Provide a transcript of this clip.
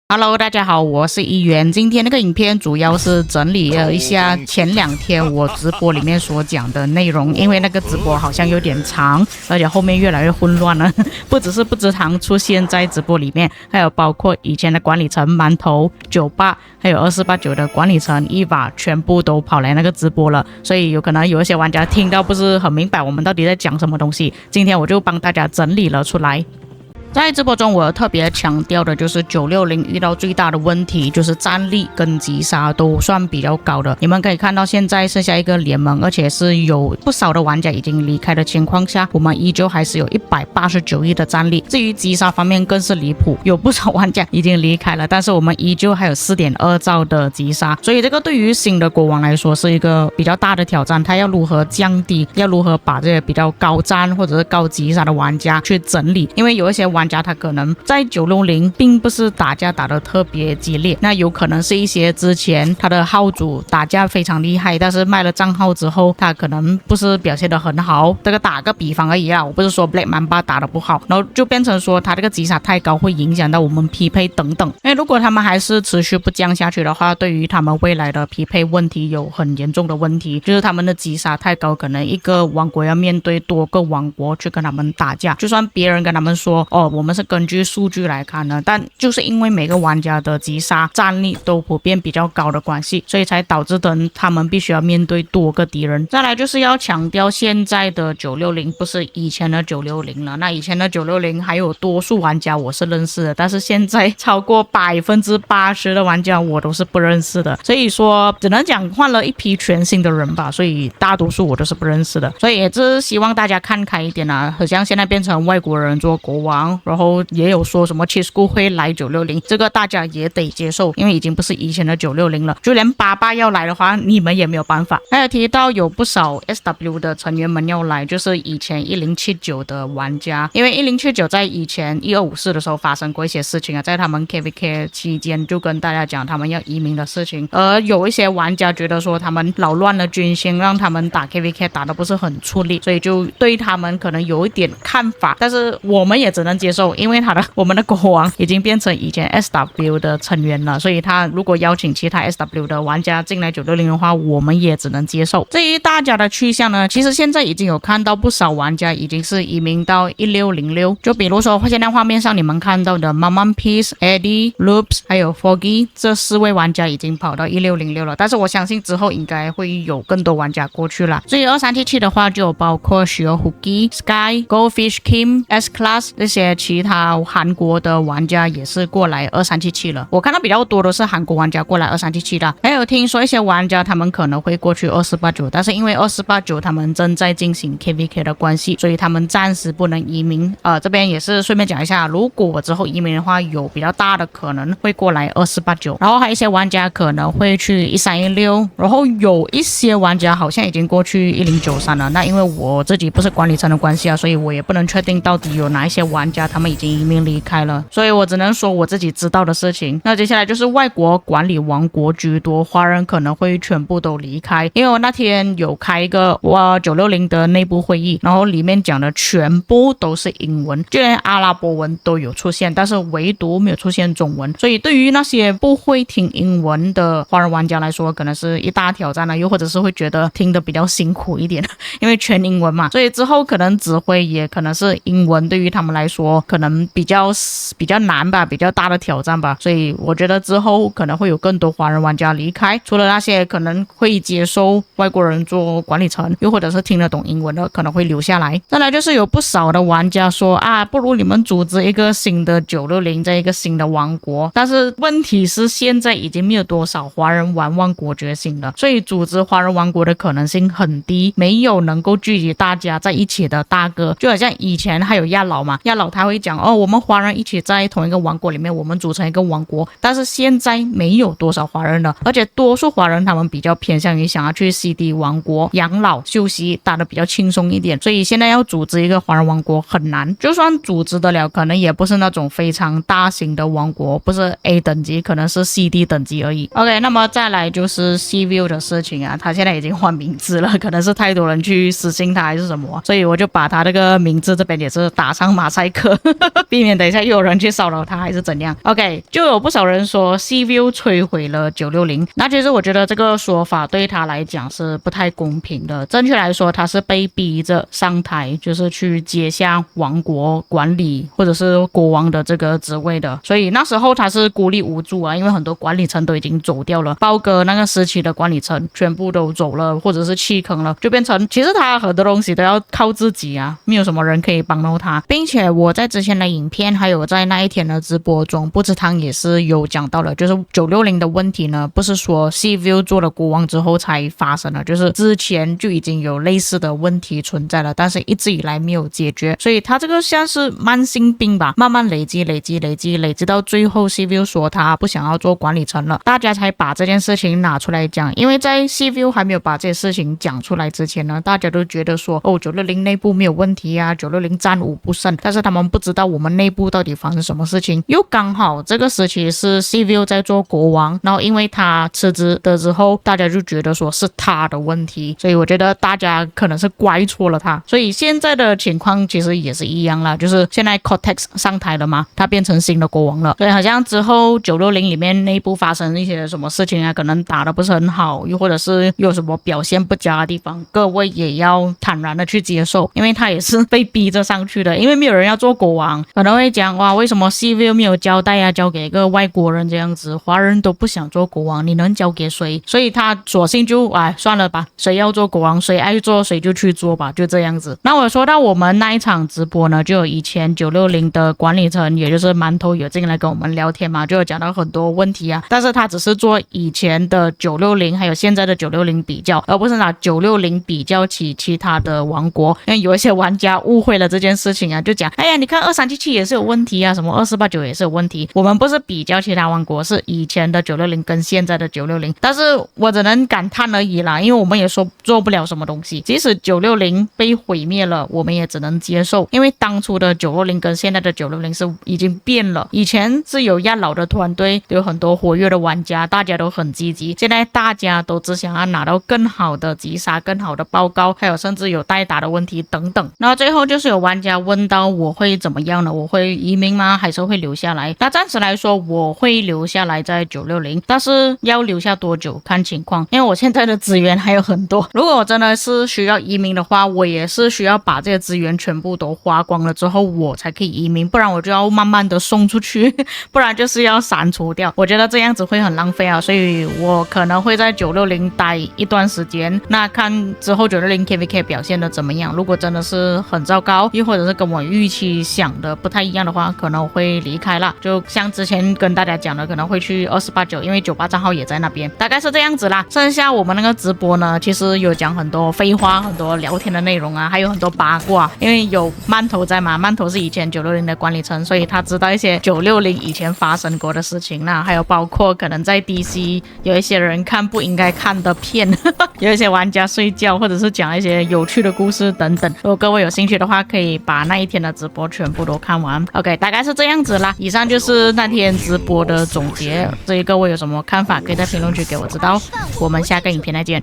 Hello， 大家好，我是一元。今天那个影片主要是整理了一下前2天我直播里面所讲的内容，因为那个直播好像有点长，而且后面越来越混乱了。不只是不知堂出现在直播里面，还有包括以前的管理层馒头、98，还有2489的管理层EVA，全部都跑来那个直播了。所以有可能有一些玩家听到不是很明白我们到底在讲什么东西，今天我就帮大家整理了出来。在直播中，我特别强调的就是960遇到最大的问题就是战力跟击杀都算比较高的。你们可以看到，现在剩下一个联盟，而且是有不少的玩家已经离开的情况下，我们依旧还是有189亿的战力。至于击杀方面更是离谱，有不少玩家已经离开了，但是我们依旧还有4.2兆的击杀。所以这个对于新的国王来说是一个比较大的挑战，他要如何降低，要如何把这些比较高战或者是高击杀的玩家去整理，因为有一些玩家他可能在960并不是打架打得特别激烈，那有可能是一些之前他的号主打架非常厉害，但是卖了账号之后他可能不是表现得很好，这个打个比方而已啊，我不是说 Black Mamba 打得不好，然后就变成说他这个击杀太高会影响到我们匹配等等。因为如果他们还是持续不降下去的话，对于他们未来的匹配问题有很严重的问题，就是他们的击杀太高，可能一个王国要面对多个王国去跟他们打架，就算别人跟他们说我们是根据数据来看的，但就是因为每个玩家的击杀战力都普遍比较高的关系，所以才导致他们必须要面对多个敌人。再来就是要强调，现在的960不是以前的960了，那以前的960还有多数玩家我是认识的，但是现在超过80%的玩家我都是不认识的，所以说只能讲换了一批全新的人吧，所以大多数我都是不认识的，所以也是希望大家看开一点啊，好像现在变成外国人做国王，然后也有说什么 Chisco 会来960，这个大家也得接受，因为已经不是以前的960了，就连88要来的话你们也没有办法。还有提到有不少 SW 的成员们要来，就是以前1079的玩家，因为1079在以前1254的时候发生过一些事情啊，在他们 KVK 期间就跟大家讲他们要移民的事情，而有一些玩家觉得说他们扰乱了军心，让他们打 KVK 打得不是很出力，所以就对他们可能有一点看法，但是我们也只能接受，因为我们的国王已经变成以前 SW 的成员了，所以他如果邀请其他 SW 的玩家进来960的话，我们也只能接受。至于大家的去向呢，其实现在已经有看到不少玩家已经是移民到1606，就比如说现在画面上你们看到的 Mamapeace、Eddie、Loops 还有 Foggy 这4位玩家已经跑到1606了，但是我相信之后应该会有更多玩家过去了。至于2377的话，就有包括 Shio、Huki、Sky、Goldfish、Kim、S-Class 这些其他韩国的玩家也是过来2377了，我看到比较多的是韩国玩家过来2377的，还有听说一些玩家他们可能会过去2489，但是因为2489他们正在进行 KVK 的关系，所以他们暂时不能移民。这边也是顺便讲一下，如果之后移民的话，有比较大的可能会过来2489，然后还有一些玩家可能会去1316，然后有一些玩家好像已经过去1093了。那因为我自己不是管理层的关系啊，所以我也不能确定到底有哪一些玩家他们已经移民离开了，所以我只能说我自己知道的事情。那接下来就是外国管理王国居多，华人可能会全部都离开，因为我那天有开一个960的内部会议，然后里面讲的全部都是英文，就连阿拉伯文都有出现，但是唯独没有出现中文，所以对于那些不会听英文的华人玩家来说可能是一大挑战了，又或者是会觉得听得比较辛苦一点，因为全英文嘛，所以之后可能指挥也可能是英文，对于他们来说可能比较难吧，比较大的挑战吧，所以我觉得之后可能会有更多华人玩家离开，除了那些可能会接受外国人做管理层，又或者是听得懂英文的可能会留下来。再来就是有不少的玩家说不如你们组织一个新的960，在一个新的王国，但是问题是现在已经没有多少华人玩万国觉醒了，所以组织华人王国的可能性很低，没有能够聚集大家在一起的大哥，就好像以前还有亚老嘛，亚老他会讲哦，我们华人一起在同一个王国里面，我们组成一个王国。但是现在没有多少华人了，而且多数华人他们比较偏向于想要去西迪王国养老休息，打得比较轻松一点，所以现在要组织一个华人王国很难，就算组织得了，可能也不是那种非常大型的王国，不是 A 等级，可能是 CD 等级而已。OK， 那么再来就是 Cview 的事情啊，他现在已经换名字了，可能是太多人去私信他还是什么，所以我就把他这个名字这边也是打上马赛克，避免等一下又有人去骚扰他还是怎样。OK， 就有不少人说 Cview 摧毁了960，那其实我觉得这个说法对他来讲是不太公平的。正确来说，他是被逼着上台，就是去接下王国管理或者是国王的这个职位的，所以那时候他是孤立无助啊，因为很多管理层都已经走掉了，包括那个时期的管理层全部都走了，或者是弃坑了，就变成其实他很多东西都要靠自己啊，没有什么人可以帮到他。并且我在之前的影片还有在那一天的直播中，不知汤也是有讲到了，就是960的问题呢，不是说 Cview 做了国王之后才发生的，就是之前就已经有类似的问题存在了，但是一直以来没有解决，所以他这个像是慢性病吧，慢慢累积到最后 Cview 说他不想要做管理层了，大家才把这件事情拿出来讲。因为在 Cview 还没有把这些事情讲出来之前呢，大家都觉得说哦960内部没有问题啊，960战无不胜，但是他们不知道我们内部到底发生什么事情。又刚好这个时期是 Cview 在做国王，然后因为他辞职的之后，大家就觉得说是他的问题，所以我觉得大家可能是怪错了他。所以现在的情况其实也是一样啦，就是现在 Cortex 上台了嘛，他变成新的国王了，所以好像之后960里面内部发生一些什么事情啊，可能打得不是很好，又或者是有什么表现不佳的地方，各位也要坦然的去接受，因为他也是被逼着上去的，因为没有人要做国王，可能会讲哇，为什么 Cview 没有交代啊，交给一个外国人这样子，华人都不想做国王，你能交给谁？所以他索性就算了吧，谁要做国王，谁爱做谁就去做吧，就这样子。那我说到我们那一场直播呢，就有以前960的管理层，也就是馒头有进来跟我们聊天嘛，就有讲到很多问题啊，但是他只是做以前的960还有现在的960比较，而不是拿960比较起其他的王国，因为有一些玩家误会了这件事情啊，就讲哎呀，你看2377也是有问题啊，什么2489也是有问题，我们不是比较其他王国，是以前的960跟现在的960，但是我只能感叹而已啦，因为我们也说做不了什么东西，即使960被毁灭了，我们也只能接受，因为当初的960跟现在的960是已经变了，以前是有亚老的团队，有很多活跃的玩家，大家都很积极，现在大家都只想要拿到更好的击杀，更好的报告，还有甚至有代打的问题等等。然后最后就是有玩家问到我会怎么样呢？我会移民吗？还是会留下来？那暂时来说我会留下来在960，但是要留下多久看情况，因为我现在的资源还有很多，如果我真的是需要移民的话，我也是需要把这些资源全部都花光了之后我才可以移民，不然我就要慢慢的送出去，不然就是要删除掉，我觉得这样子会很浪费啊，所以我可能会在960待一段时间，那看之后960 KVK 表现的怎么样，如果真的是很糟糕，又或者是跟我预期想的不太一样的话，可能我会离开啦，就像之前跟大家讲的，可能会去2489，因为98账号也在那边，大概是这样子啦。剩下我们那个直播呢，其实有讲很多废话，很多聊天的内容啊，还有很多八卦，因为有馒头在嘛，馒头是以前960的管理层，所以他知道一些960以前发生过的事情，那还有包括可能在 DC 有一些人看不应该看的片有一些玩家睡觉，或者是讲一些有趣的故事等等，如果各位有兴趣的话，可以把那一天的直播全部都看完。 OK， 大概是这样子啦，以上就是那天直播的总结，至于各位有什么看法可以在评论区给我知道，我们下个影片再见。